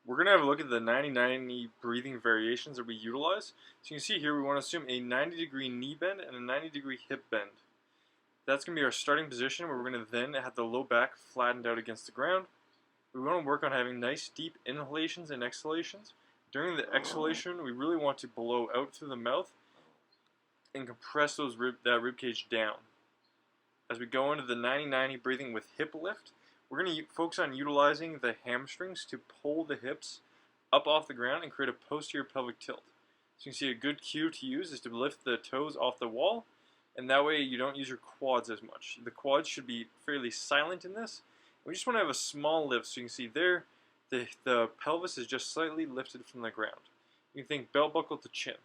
We're going to have a look at the 90-90 breathing variations that we utilize. So you can see here we want to assume a 90-degree knee bend and a 90-degree hip bend. That's going to be our starting position where we're going to then have the low back flattened out against the ground. We want to work on having nice deep inhalations and exhalations. During the exhalation, we really want to blow out through the mouth and compress that rib cage down. As we go into the 90-90 breathing with hip lift, we're going to focus on utilizing the hamstrings to pull the hips up off the ground and create a posterior pelvic tilt. So you can see a good cue to use is to lift the toes off the wall, and that way you don't use your quads as much. The quads should be fairly silent in this. We just want to have a small lift, so you can see there the pelvis is just slightly lifted from the ground. You can think belt buckle to chin.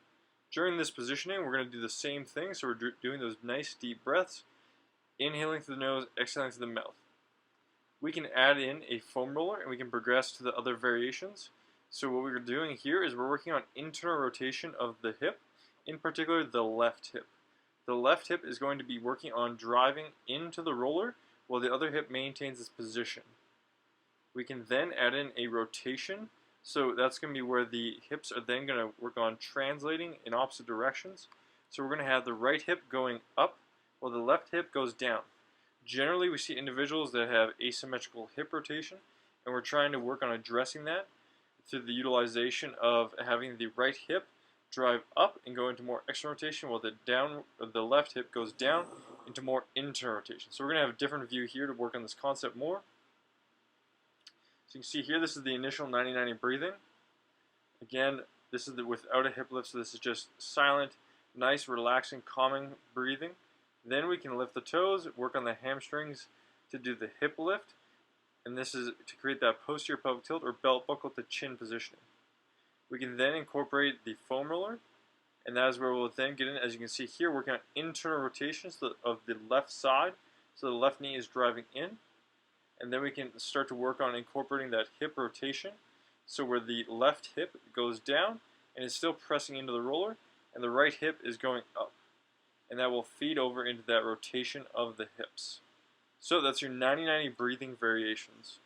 During this positioning, we're going to do the same thing, so we're doing those nice deep breaths, inhaling through the nose, exhaling through the mouth. We can add in a foam roller and we can progress to the other variations. So what we're doing here is we're working on internal rotation of the hip, in particular the left hip. The left hip is going to be working on driving into the roller while the other hip maintains its position. We can then add in a rotation, so that's going to be where the hips are then going to work on translating in opposite directions. So we're going to have the right hip going up while the left hip goes down. Generally, we see individuals that have asymmetrical hip rotation, and we're trying to work on addressing that through the utilization of having the right hip drive up and go into more external rotation, while the left hip goes down into more internal rotation. So we're going to have a different view here to work on this concept more. So you can see here, this is the initial 90-90 breathing. Again, this is without a hip lift, so this is just silent, nice, relaxing, calming breathing. Then we can lift the toes, work on the hamstrings to do the hip lift, and this is to create that posterior pelvic tilt or belt buckle to chin positioning. We can then incorporate the foam roller, and that is where we'll then get in, as you can see here, working on internal rotations of the left side, so the left knee is driving in, and then we can start to work on incorporating that hip rotation, so where the left hip goes down and is still pressing into the roller, and the right hip is going up. And that will feed over into that rotation of the hips. So that's your 90-90 breathing variations.